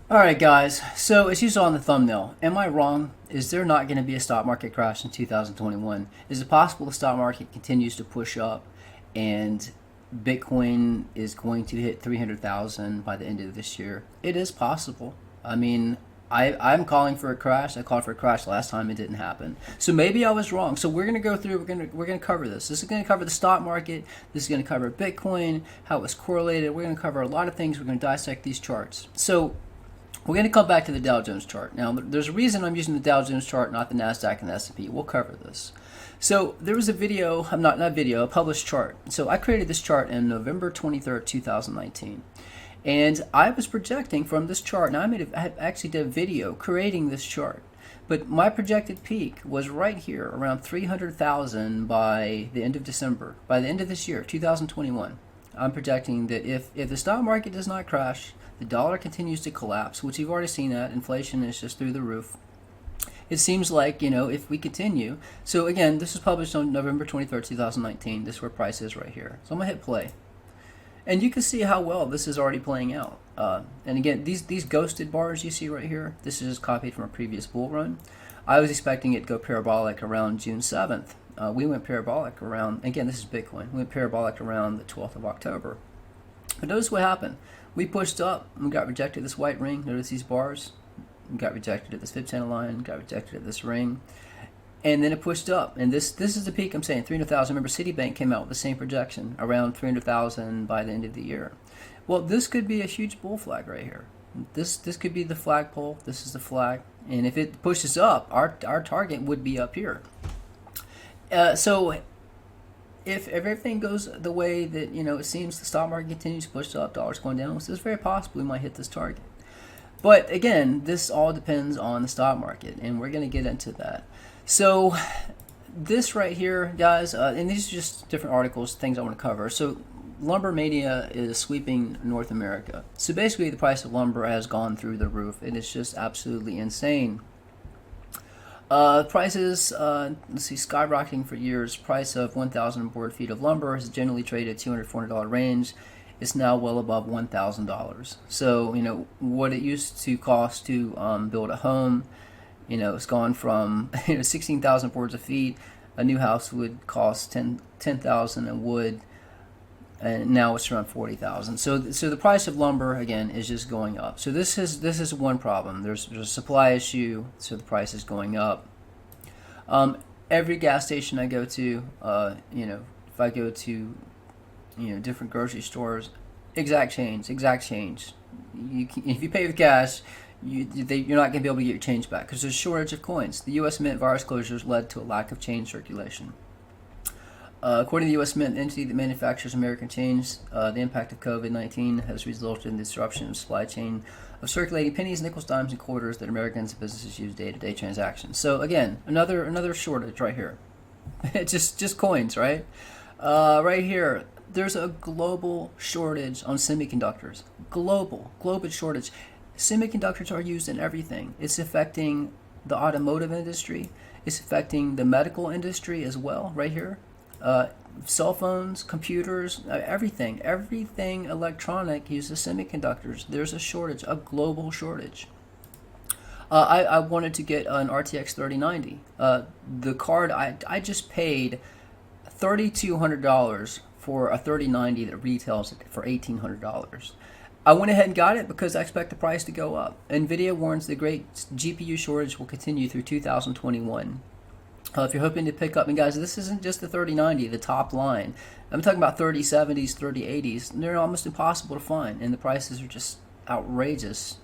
Alright guys, so as you saw in the thumbnail, am I wrong? Is there not going to be a stock market crash in 2021? Is it possible the stock market continues to push up and Bitcoin is going to hit 300,000 by the end of this year? It is possible. I mean, I'm calling for a crash. I called for a crash last time. It didn't happen. So maybe I was wrong. So we're going to go through, we're going to cover this. This is going to cover the stock market. This is going to cover Bitcoin, how it's correlated. We're going to cover a lot of things. We're going to dissect these charts. So we're going to come back to the Dow Jones chart. Now, there's a reason I'm using the Dow Jones chart, not the Nasdaq and the S&P. We'll cover this. So there was a video, not video, a published chart. So I created this chart in November 23rd, 2019. And I was projecting from this chart. Now, I actually did a video creating this chart. But my projected peak was right here, around 300,000 by the end of December, by the end of this year, 2021. I'm projecting that if the stock market does not crash, the dollar continues to collapse, which you've already seen that. Inflation is just through the roof. It seems like, if we continue. So again, this was published on November 23rd, 2019. This is where price is right here. So I'm going to hit play. And you can see how well this is already playing out. And again, these ghosted bars you see right here, this is copied from a previous bull run. I was expecting it to go parabolic around June 7th. We went parabolic around, again, this is Bitcoin. We went parabolic around the 12th of October. But notice what happened. We pushed up and got rejected this white ring. Notice these bars. We got rejected at this 5 channel line, got rejected at this ring. And then it pushed up. And this is the peak I'm saying, 300,000. Remember, Citibank came out with the same projection, around 300,000 by the end of the year. Well, this could be a huge bull flag right here. This could be the flagpole. This is the flag. And if it pushes up, our target would be up here. So if everything goes the way that it seems, the stock market continues to push up, dollars going down, so it's very possible we might hit this target. But again, this all depends on the stock market, and we're going to get into that. So this right here, guys, and these are just different articles, things I want to cover. So lumber mania is sweeping North America. So basically, the price of lumber has gone through the roof. It is just absolutely insane. Prices, let's see, skyrocketing for years. Price of 1,000 board feet of lumber has generally traded $200, $400 range. It's now well above $1,000. So, what it used to cost to build a home, it's gone from 16,000 boards a feet. A new house would cost 10,000 in wood, and now it's around 40,000. So the price of lumber again is just going up. So this is one problem. There's a supply issue, so the price is going up. Every gas station I go to, if I go to different grocery stores, exact change. If you pay with cash, you're not going to be able to get your change back because there's a shortage of coins. The U.S. Mint virus closures led to a lack of change circulation. According to the U.S. Mint, the entity that manufactures American change, the impact of COVID-19 has resulted in the disruption of supply chain of circulating pennies, nickels, dimes, and quarters that Americans and businesses use day-to-day transactions. So again, another shortage right here. It's just coins, right? Right here, there's a global shortage on semiconductors. Global shortage. Semiconductors are used in everything. It's affecting the automotive industry. It's affecting the medical industry as well, right here. Cell phones, computers, everything electronic uses semiconductors. There's a shortage, a global shortage. I wanted to get an RTX 3090. The card, I just paid $3,200 for a 3090 that retails for $1,800. I went ahead and got it because I expect the price to go up. NVIDIA warns the great GPU shortage will continue through 2021. If you're hoping to pick up, and guys, this isn't just the 3090, the top line. I'm talking about 3070s, 3080s. They're almost impossible to find, and the prices are just outrageous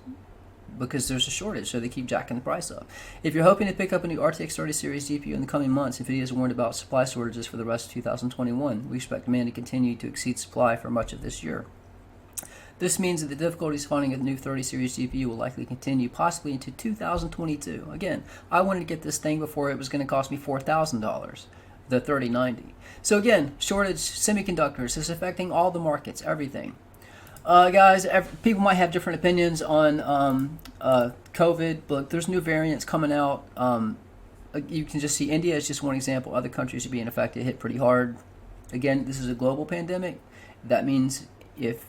because there's a shortage, so they keep jacking the price up. If you're hoping to pick up a new RTX 30 series GPU in the coming months, NVIDIA is warned about supply shortages for the rest of 2021. We expect demand to continue to exceed supply for much of this year. This means that the difficulties finding a new 30 series GPU will likely continue possibly into 2022. Again, I wanted to get this thing before it was going to cost me $4,000, the 3090. So again, shortage semiconductors is affecting all the markets, everything. Guys, people might have different opinions on COVID, but there's new variants coming out. You can just see India is just one example. Other countries are being affected, hit pretty hard. Again, this is a global pandemic. That means if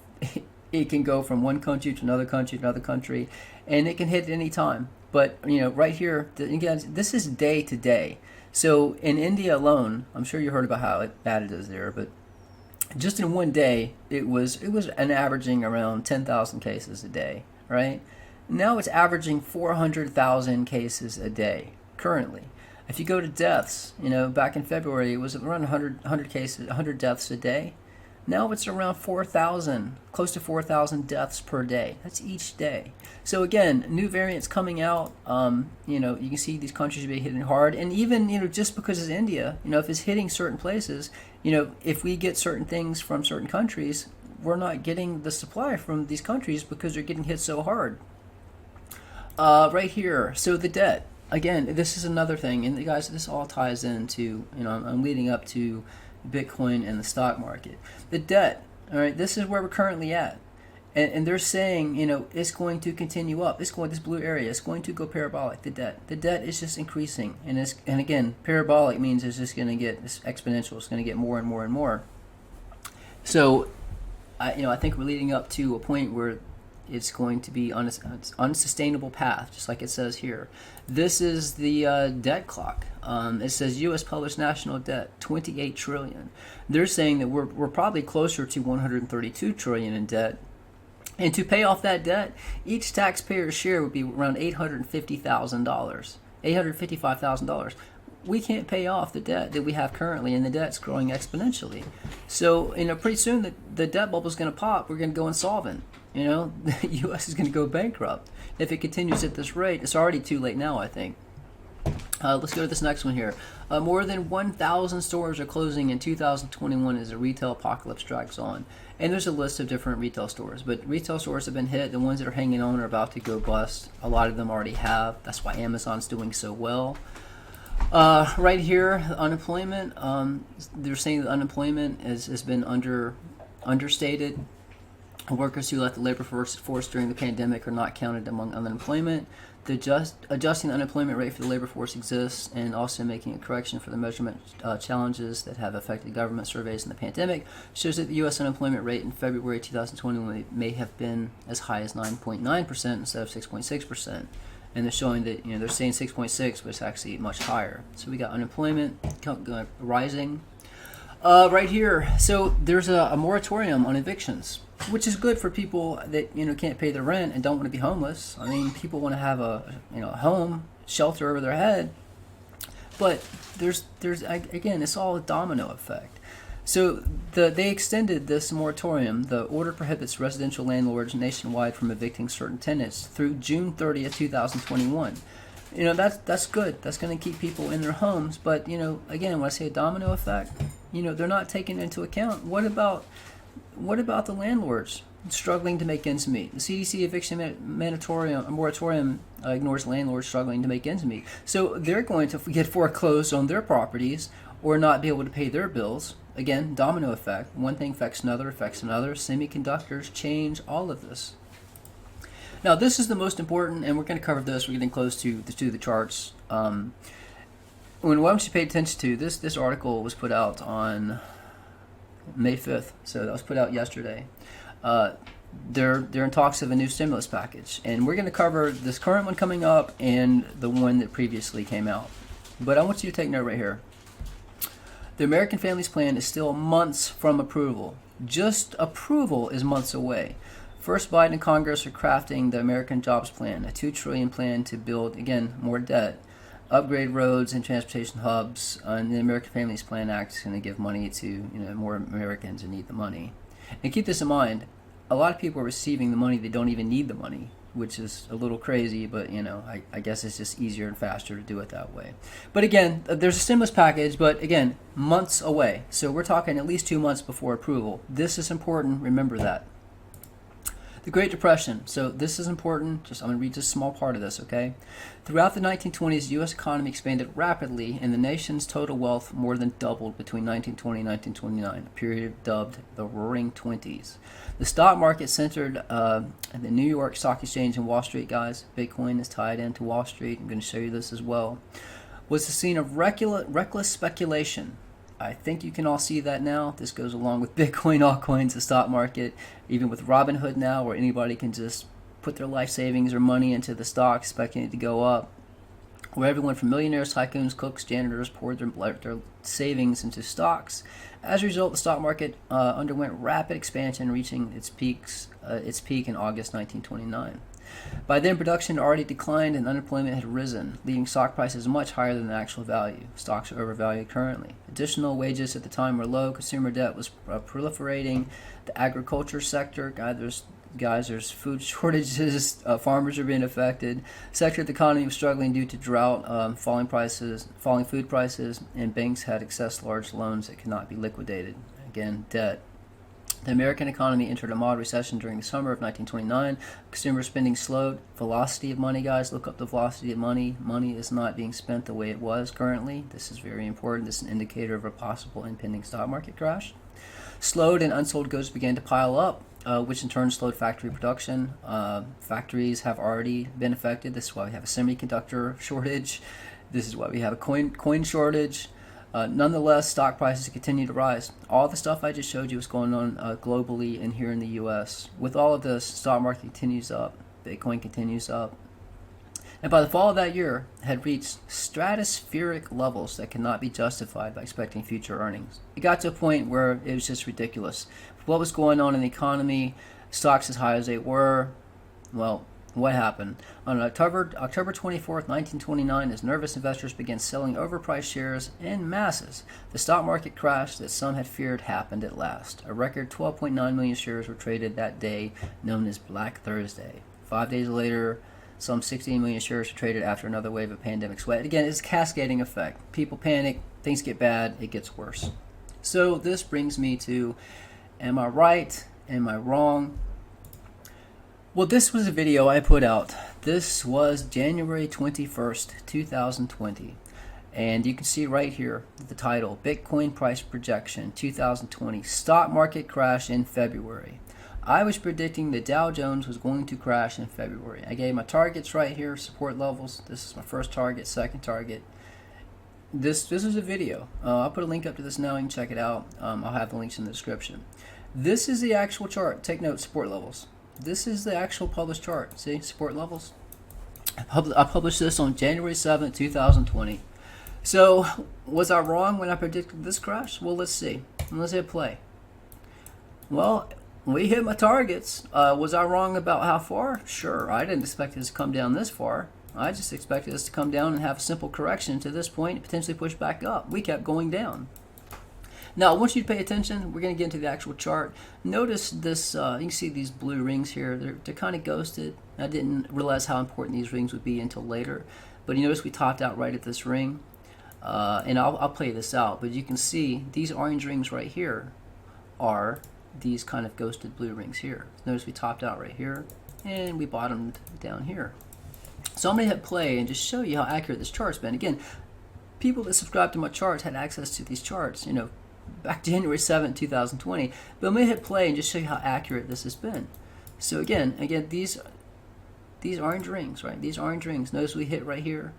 It can go from one country to another country to another country, and it can hit at any time. But right here, again, this is day to day. So in India alone, I'm sure you heard about how bad it is there, but just in one day, it was an averaging around 10,000 cases a day, right? Now it's averaging 400,000 cases a day currently. If you go to deaths, back in February, it was around 100 cases, 100 deaths a day. Now it's around 4,000, close to 4,000 deaths per day. That's each day. So again, new variants coming out. You can see these countries being hitting hard, and even just because it's India, if it's hitting certain places, if we get certain things from certain countries, we're not getting the supply from these countries because they're getting hit so hard. Right here, so the debt. Again, this is another thing, and guys, this all ties into I'm leading up to Bitcoin and the stock market. The debt, all right, this is where we're currently at. And they're saying, it's going to continue up. This blue area is going to go parabolic, the debt is just increasing. And again, parabolic means it's just going to get exponential. It's going to get more and more and more. So, I think we're leading up to a point where it's going to be on an unsustainable path, just like it says here. This is the debt clock. It says U.S. published national debt, 28 trillion. They're saying that we're probably closer to 132 trillion in debt. And to pay off that debt, each taxpayer's share would be around $850,000, $855,000. We can't pay off the debt that we have currently, and the debt's growing exponentially. So, pretty soon the debt bubble is going to pop. We're going to go insolvent. The U.S. is going to go bankrupt if it continues at this rate. It's already too late now, I think. Let's go to this next one here. More than 1,000 stores are closing in 2021 as the retail apocalypse drags on. And there's a list of different retail stores, but retail stores have been hit. The ones that are hanging on are about to go bust. A lot of them already have. That's why Amazon's doing so well. Right here, unemployment. They're saying that unemployment has been understated. Workers who left the labor force during the pandemic are not counted among unemployment. Adjusting the unemployment rate for the labor force exists, and also making a correction for the measurement challenges that have affected government surveys in the pandemic shows that the U.S. unemployment rate in February 2021 may have been as high as 9.9% instead of 6.6%. And they're showing that they're saying 6.6, but it's actually much higher. So we got unemployment rising. Right here, so there's a moratorium on evictions, which is good for people that can't pay their rent and don't want to be homeless. I mean, people want to have a home, shelter over their head, but there's again, it's all a domino effect. So they extended this moratorium. The order prohibits residential landlords nationwide from evicting certain tenants through June 30th, 2021. That's good. That's going to keep people in their homes. But again, when I say a domino effect, they're not taking into account what about the landlords struggling to make ends meet. The CDC eviction moratorium ignores landlords struggling to make ends meet. So they're going to get foreclosed on their properties or not be able to pay their bills. Again, domino effect. One thing affects another, Semiconductors change all of this. Now, this is the most important, and we're going to cover this. We're getting close to the charts. What I want you to pay attention to, this article was put out on May 5th, so that was put out yesterday. They're in talks of a new stimulus package, and we're going to cover this current one coming up and the one that previously came out. But I want you to take note right here. The American Families Plan is still months from approval. Just approval is months away. First, Biden and Congress are crafting the American Jobs Plan, a $2 trillion plan to build, again, more debt, upgrade roads and transportation hubs, and the American Families Plan Act is going to give money to more Americans who need the money. And keep this in mind, a lot of people are receiving the money that don't even need the money, which is a little crazy, but I guess it's just easier and faster to do it that way. But again, there's a stimulus package, but again, months away. So we're talking at least 2 months before approval. This is important, remember that. The Great Depression. So this is important. I'm going to read just a small part of this, okay? Throughout the 1920s, the U.S. economy expanded rapidly, and the nation's total wealth more than doubled between 1920 and 1929, a period dubbed the Roaring Twenties. The stock market centered at the New York Stock Exchange and Wall Street, guys. Bitcoin is tied into Wall Street. I'm going to show you this as well. Was the scene of reckless speculation. I think you can all see that now. This goes along with Bitcoin, altcoins, the stock market, even with Robinhood now, where anybody can just put their life savings or money into the stock, expecting it to go up. Where everyone from millionaires, tycoons, cooks, janitors poured their savings into stocks. As a result, the stock market underwent rapid expansion, reaching its peak in August 1929. By then, production had already declined and unemployment had risen, leaving stock prices much higher than the actual value. Stocks are overvalued currently. Additional wages at the time were low. Consumer debt was proliferating. The agriculture sector, there's food shortages. Farmers are being affected. Sector of the economy was struggling due to drought, falling food prices, and banks had excess large loans that could not be liquidated. Again, debt. The American economy entered a mild recession during the summer of 1929. Consumer spending slowed. Velocity of money, guys. Look up the velocity of money. Money is not being spent the way it was currently. This is very important. This is an indicator of a possible impending stock market crash. Slowed and unsold goods began to pile up, which in turn slowed factory production. Factories have already been affected. This is why we have a semiconductor shortage. This is why we have a coin shortage. Nonetheless, stock prices continue to rise. All the stuff I just showed you is going on globally and here in the U.S. With all of this, stock market continues up. Bitcoin continues up. And by the fall of that year, had reached stratospheric levels that cannot be justified by expecting future earnings. It got to a point where it was just ridiculous. What was going on in the economy, stocks as high as they were, well, what happened? On October 24th, 1929, as nervous investors began selling overpriced shares in masses, the stock market crash that some had feared happened at last. A record 12.9 million shares were traded that day, known as Black Thursday. 5 days later, some 16 million shares were traded after another wave of pandemic sweat. Again, it's a cascading effect. People panic, things get bad, it gets worse. So this brings me to, am I right? Am I wrong? Well, this was a video I put out. This was January 21st, 2020. And you can see right here the title, Bitcoin Price Projection 2020 Stock Market Crash in February. I was predicting the Dow Jones was going to crash in February. I gave my targets right here, support levels. This is my first target, second target. This is a video. I'll put a link up to this now. You can check it out. I'll have the links in the description. This is the actual chart. Take note, support levels. This is the actual published chart. See, support levels. I published this on January 7th, 2020. So, was I wrong when I predicted this crash? Well, let's see. Let's hit play. Well, we hit my targets. Was I wrong about how far? Sure. I didn't expect this to come down this far. I just expected this to come down and have a simple correction to this point and potentially push back up. We kept going down. Now, I want you to pay attention. We're going to get into the actual chart. Notice this, you can see these blue rings here. They're kind of ghosted. I didn't realize how important these rings would be until later. But you notice we topped out right at this ring. And I'll play this out. But you can see these orange rings right here are these kind of ghosted blue rings here. Notice we topped out right here. And we bottomed down here. So I'm going to hit play and just show you how accurate this chart's been. Again, people that subscribe to my charts had access to these charts, back January 7th, 2020. But I'm going to hit play and just show you how accurate this has been. So again, these orange rings, right? These orange rings. Notice we hit right here.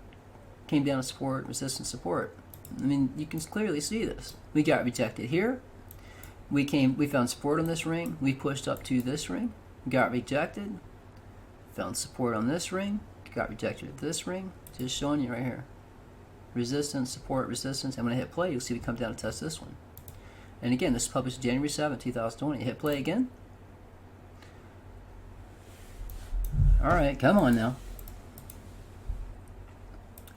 Came down to support, resistance, support. I mean, you can clearly see this. We got rejected here. We found support on this ring. We pushed up to this ring. Got rejected. Found support on this ring. Got rejected at this ring. Just showing you right here. Resistance, support, resistance. I'm going to hit play. You'll see we come down to test this one. And again, this is published January 7th, 2020. Hit play again. All right, come on now.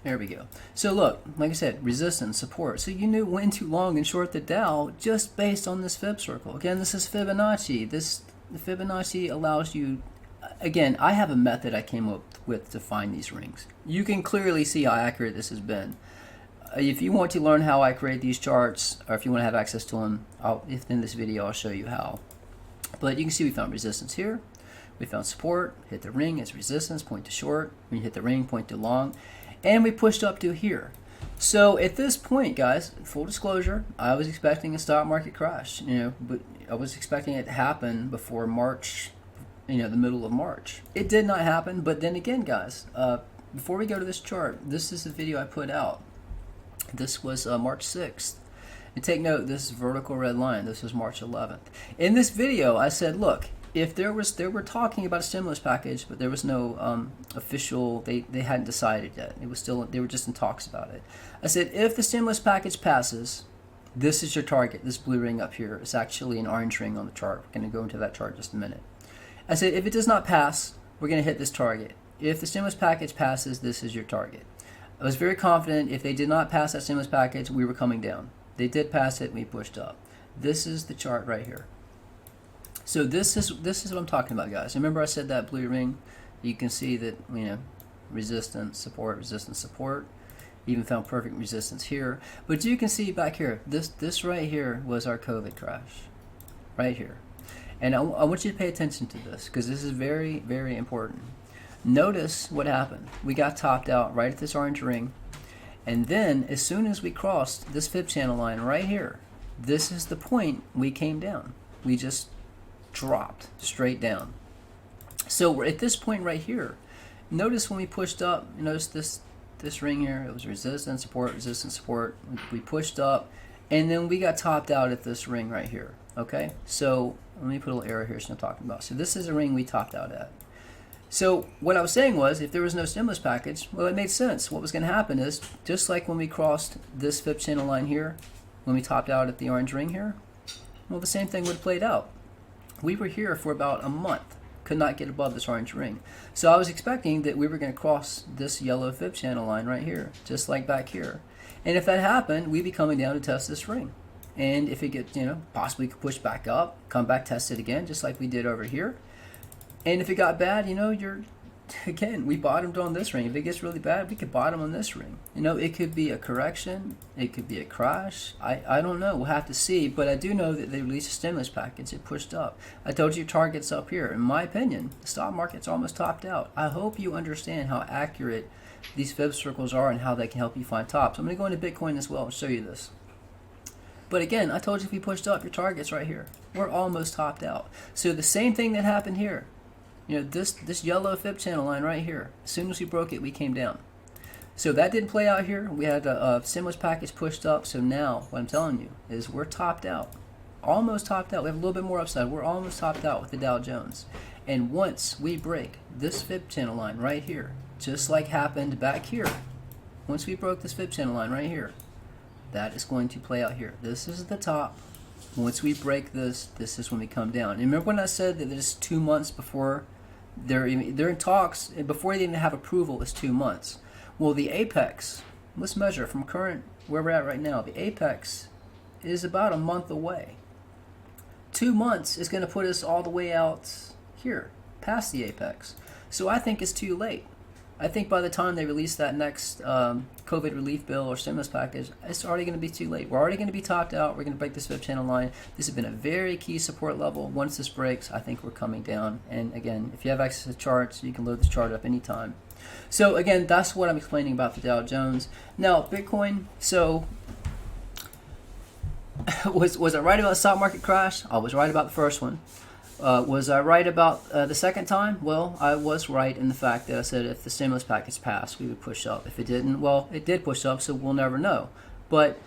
There we go. So look, like I said, resistance, support. So you knew when to long and short the Dow just based on this Fib circle. Again, this is Fibonacci. The Fibonacci allows you, again, I have a method I came up with to find these rings. You can clearly see how accurate this has been. If you want to learn how I create these charts, or if you want to have access to them, in this video I'll show you how. But you can see we found resistance here. We found support, hit the ring as resistance, point to short. When you hit the ring, point to long. And we pushed up to here. So at this point, guys, full disclosure, I was expecting a stock market crash. But I was expecting it to happen before March, the middle of March. It did not happen, but then again, guys, before we go to this chart, this is the video I put out. This was March 6th. And take note, this vertical red line, this was March 11th. In this video, I said, look, if they were talking about a stimulus package, but there was no official, they hadn't decided yet. It was still, they were just in talks about it. I said, if the stimulus package passes, this is your target. This blue ring up here is actually an orange ring on the chart. We're going to go into that chart in just a minute. I said, if it does not pass, we're going to hit this target. If the stimulus package passes, this is your target. I was very confident if they did not pass that stimulus package, we were coming down. They did pass it, we pushed up. This is the chart right here. So this is what I'm talking about, guys. Remember I said that blue ring? You can see that, you know, resistance, support, resistance, support. Even found perfect resistance here. But you can see back here, this right here was our COVID crash. Right here. And I want you to pay attention to this because this is very, very important. Notice what happened. We got topped out right at this orange ring. And then as soon as we crossed this fib channel line right here, this is the point we came down. We just dropped straight down. So we're at this point right here. Notice when we pushed up, notice this ring here, it was resistance, support. We pushed up, and then we got topped out at this ring right here. Okay, so let me put a little arrow here so I'm talking about. So this is a ring we topped out at. So what I was saying was, if there was no stimulus package, well, it made sense. What was going to happen is, just like when we crossed this fib channel line here, when we topped out at the orange ring here, well, the same thing would have played out. We were here for about a month, could not get above this orange ring. So I was expecting that we were going to cross this yellow fib channel line right here, just like back here. And if that happened, we'd be coming down to test this ring. And if it gets, you know, possibly could push back up, come back, test it again, just like we did over here. And if it got bad, you know, again, we bottomed on this ring. If it gets really bad, we could bottom on this ring. You know, it could be a correction. It could be a crash. I don't know. We'll have to see. But I do know that they released a stimulus package. It pushed up. I told you target's up here. In my opinion, the stock market's almost topped out. I hope you understand how accurate these fib circles are and how they can help you find tops. I'm going to go into Bitcoin as well and show you this. But again, I told you if you pushed up, your target's right here. We're almost topped out. So the same thing that happened here. You know, this yellow fib channel line right here, as soon as we broke it, we came down. So that didn't play out here. We had a stimulus package pushed up. So now what I'm telling you is we're topped out. Almost topped out. We have a little bit more upside. We're almost topped out with the Dow Jones. And once we break this fib channel line right here, just like happened back here, once we broke this fib channel line right here, that is going to play out here. This is the top. Once we break this, this is when we come down. And remember when I said that it's 2 months before they're in talks, and before they even have approval, it's 2 months. Well, the apex, let's measure from current where we're at right now. The apex is about a month away. 2 months is going to put us all the way out here, past the apex. So I think it's too late. I think by the time they release that next COVID relief bill or stimulus package, it's already going to be too late. We're already going to be topped out. We're going to break this fib channel line. This has been a very key support level. Once this breaks, I think we're coming down. And again, if you have access to charts, you can load this chart up anytime. So again, that's what I'm explaining about the Dow Jones. Now, Bitcoin. So was I right about the stock market crash? I was right about the first one. Was I right about the second time? Well, I was right in the fact that I said if the stimulus package passed, we would push up. If it didn't, well, it did push up, so we'll never know. But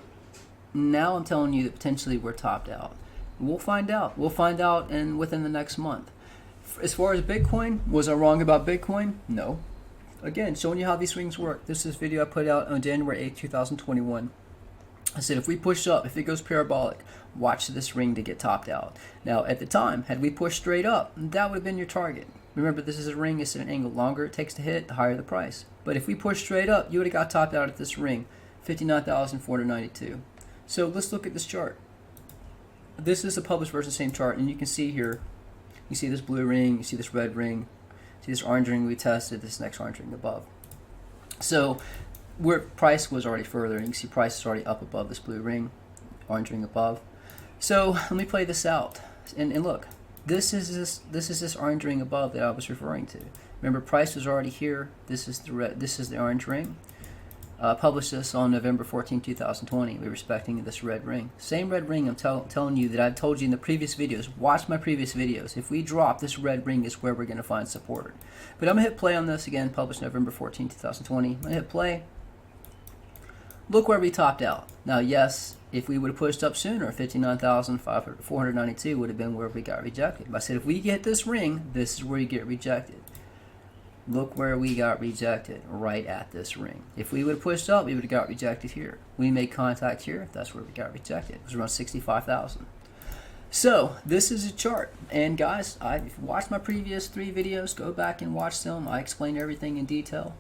now I'm telling you that potentially we're topped out. We'll find out. We'll find out within the next month. As far as Bitcoin, was I wrong about Bitcoin? No. Again, showing you how these swings work. This is a video I put out on January 8, 2021. I said if we push up, if it goes parabolic, watch this ring to get topped out. Now, at the time, had we pushed straight up, that would have been your target. Remember, this is a ring, it's an angle. Longer it takes to hit, the higher the price. But if we push straight up, you would have got topped out at this ring, 59,492. So let's look at this chart. This is a published version, same chart, and you can see here, you see this blue ring, you see this red ring, you see this orange ring we tested, this next orange ring above. So where price was already further, you can see price is already up above this blue ring, orange ring above. So let me play this out, and look, this is this orange ring above that I was referring to. Remember, price was already here. This is the red. This is the orange ring. Published this on November 14, 2020. We were expecting this red ring. Same red ring I'm telling you that I've told you in the previous videos. Watch my previous videos. If we drop, this red ring is where we're going to find support. But I'm going to hit play on this again. Published November 14, 2020. I'm going to hit play. Look where we topped out. Now, yes, if we would have pushed up sooner, 59,492 would have been where we got rejected. But I said if we get this ring, this is where you get rejected. Look where we got rejected, right at this ring. If we would have pushed up, we would have got rejected here. We made contact here, that's where we got rejected. It was around 65,000. So this is a chart, and guys, I've watched my previous 3 videos. Go back and watch them. I explained everything in detail.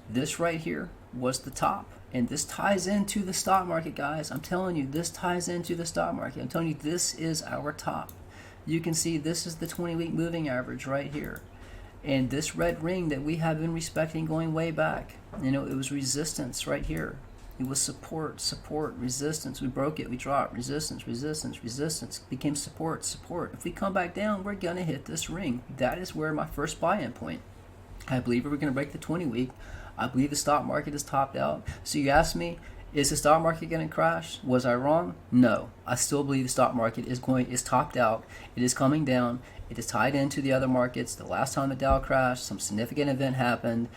This right here was the top, and this ties into the stock market, guys. I'm telling you, this ties into the stock market. I'm telling you, this is our top. You can see this is the 20-week moving average right here. And this red ring that we have been respecting going way back, you know, it was resistance right here. It was support, support, resistance. We broke it, we dropped, resistance, resistance, resistance. Became support, support. If we come back down, we're going to hit this ring. That is where my first buy-in point. I believe we're going to break the 20-week. I believe the stock market is topped out. So you asked me, is the stock market going to crash? Was I wrong? No. I still believe the stock market is topped out. It is coming down. It is tied into the other markets. The last time the Dow crashed, some significant event happened.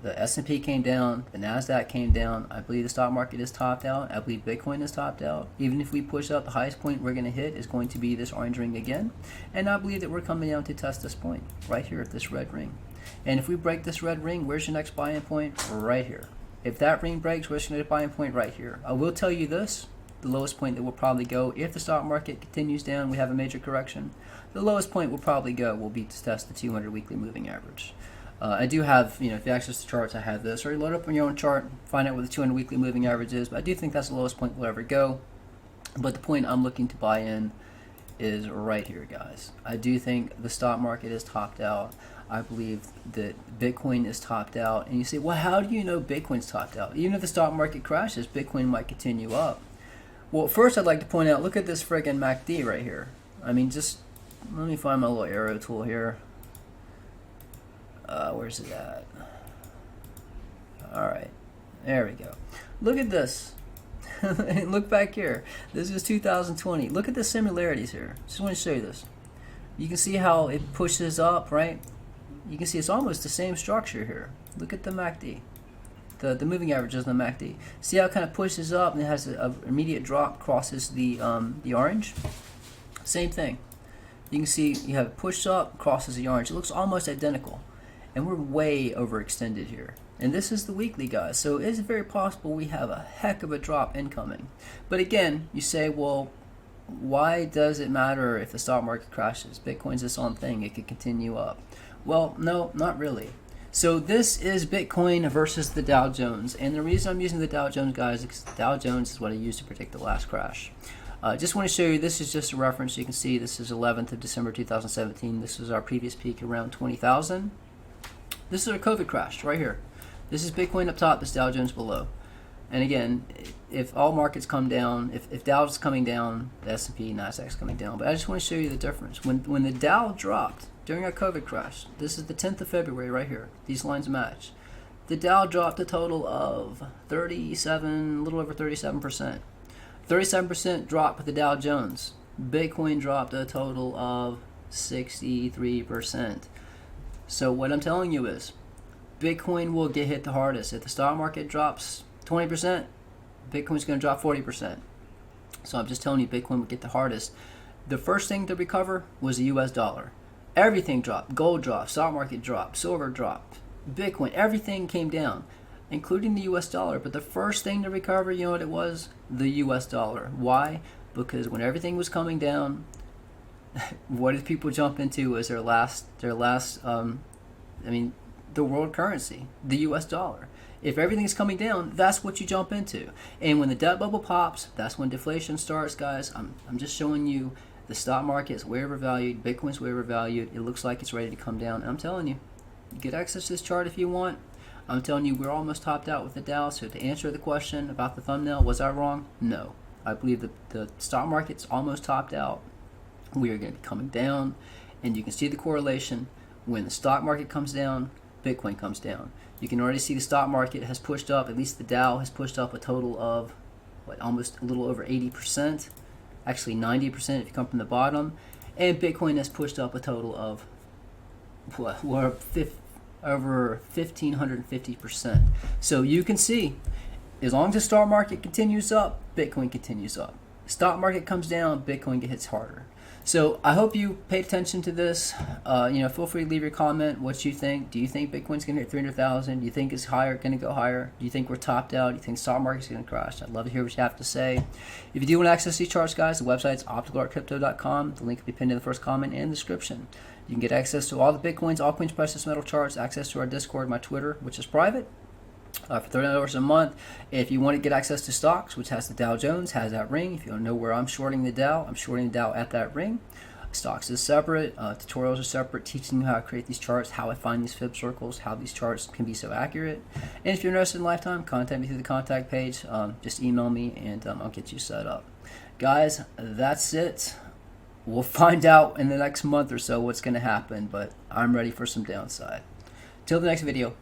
The S&P came down. The Nasdaq came down. I believe the stock market is topped out. I believe Bitcoin is topped out. Even if we push up, the highest point we're going to hit is going to be this orange ring again. And I believe that we're coming down to test this point right here at this red ring. And if we break this red ring, where's your next buy-in point? Right here. If that ring breaks, where's your next buy-in point? Right here. I will tell you this. The lowest point that will probably go, if the stock market continues down, we have a major correction, the lowest point will probably go will be to test the 200 weekly moving average. I do have, you know, if you access the charts, I have this. Or you load up on your own chart, find out what the 200 weekly moving average is. But I do think that's the lowest point we'll ever go. But the point I'm looking to buy in is right here, guys. I do think the stock market is topped out. I believe that Bitcoin is topped out. And you say, well, how do you know Bitcoin's topped out? Even if the stock market crashes, Bitcoin might continue up. Well, first I'd like to point out, look at this friggin' MACD right here. I mean, just let me find my little arrow tool here. Where's it at? All right, there we go. Look at this. Look back here. This is 2020. Look at the similarities here. Just want to show you this. You can see how it pushes up, right? You can see it's almost the same structure here. Look at the MACD. The moving averages on the MACD. See how it kind of pushes up and it has an immediate drop, crosses the orange? Same thing. You can see you have it pushed up, crosses the orange. It looks almost identical. And we're way overextended here. And this is the weekly, guys. So it's very possible we have a heck of a drop incoming. But again, you say, well, why does it matter if the stock market crashes? Bitcoin's its own thing. It could continue up. Well, no, not really. So this is Bitcoin versus the Dow Jones. And the reason I'm using the Dow Jones, guys, is because the Dow Jones is what I used to predict the last crash. Just want to show you, this is just a reference. You can see this is 11th of December 2017. This was our previous peak around 20,000. This is our COVID crash right here. This is Bitcoin up top, this Dow Jones below. And again, if all markets come down, if Dow's coming down, the S&P, Nasdaq's coming down. But I just want to show you the difference. When the Dow dropped during our COVID crash, this is the 10th of February right here. These lines match. The Dow dropped a total of 37, a little over 37%. 37% drop with the Dow Jones. Bitcoin dropped a total of 63%. So what I'm telling you is, Bitcoin will get hit the hardest. If the stock market drops 20%, Bitcoin's going to drop 40%. So I'm just telling you, Bitcoin will get the hardest. The first thing to recover was the US dollar. Everything dropped. Gold dropped, stock market dropped, silver dropped, Bitcoin, everything came down, including the US dollar. But the first thing to recover, you know what it was? The US dollar. Why? Because when everything was coming down, what did people jump into as their last the world currency, the US dollar. If everything's coming down, that's what you jump into. And when the debt bubble pops, that's when deflation starts, guys. I'm just showing you the stock market is way overvalued, Bitcoin's way overvalued. It looks like it's ready to come down. And I'm telling you, get access to this chart if you want. I'm telling you, we're almost topped out with the Dow. So to answer the question about the thumbnail, was I wrong? No. I believe the stock market's almost topped out. We are going to be coming down, and you can see the correlation. When the stock market comes down, Bitcoin comes down. You can already see the stock market has pushed up, at least the Dow has pushed up a total of, almost a little over 80%, actually 90% if you come from the bottom, and Bitcoin has pushed up a total of, over 1,550%. So you can see, as long as the stock market continues up, Bitcoin continues up. Stock market comes down, Bitcoin hits harder. So I hope you paid attention to this. Feel free to leave your comment. What you think? Do you think Bitcoin's going to hit 300,000? Do you think it's going to go higher? Do you think we're topped out? Do you think stock market's going to crash? I'd love to hear what you have to say. If you do want to access these charts, guys, the website's opticalartcrypto.com. The link will be pinned in the first comment and description. You can get access to all the Bitcoins, altcoins, precious metal charts, access to our Discord, my Twitter, which is private. For $30 a month. If you want to get access to stocks, which has the Dow Jones, has that ring. If you don't know where I'm shorting the Dow, I'm shorting the Dow at that ring. Stocks is separate. Tutorials are separate, teaching you how to create these charts, how I find these fib circles, how these charts can be so accurate. And if you're interested in Lifetime, contact me through the contact page. Just email me and I'll get you set up. Guys, that's it. We'll find out in the next month or so what's going to happen, but I'm ready for some downside. Till the next video.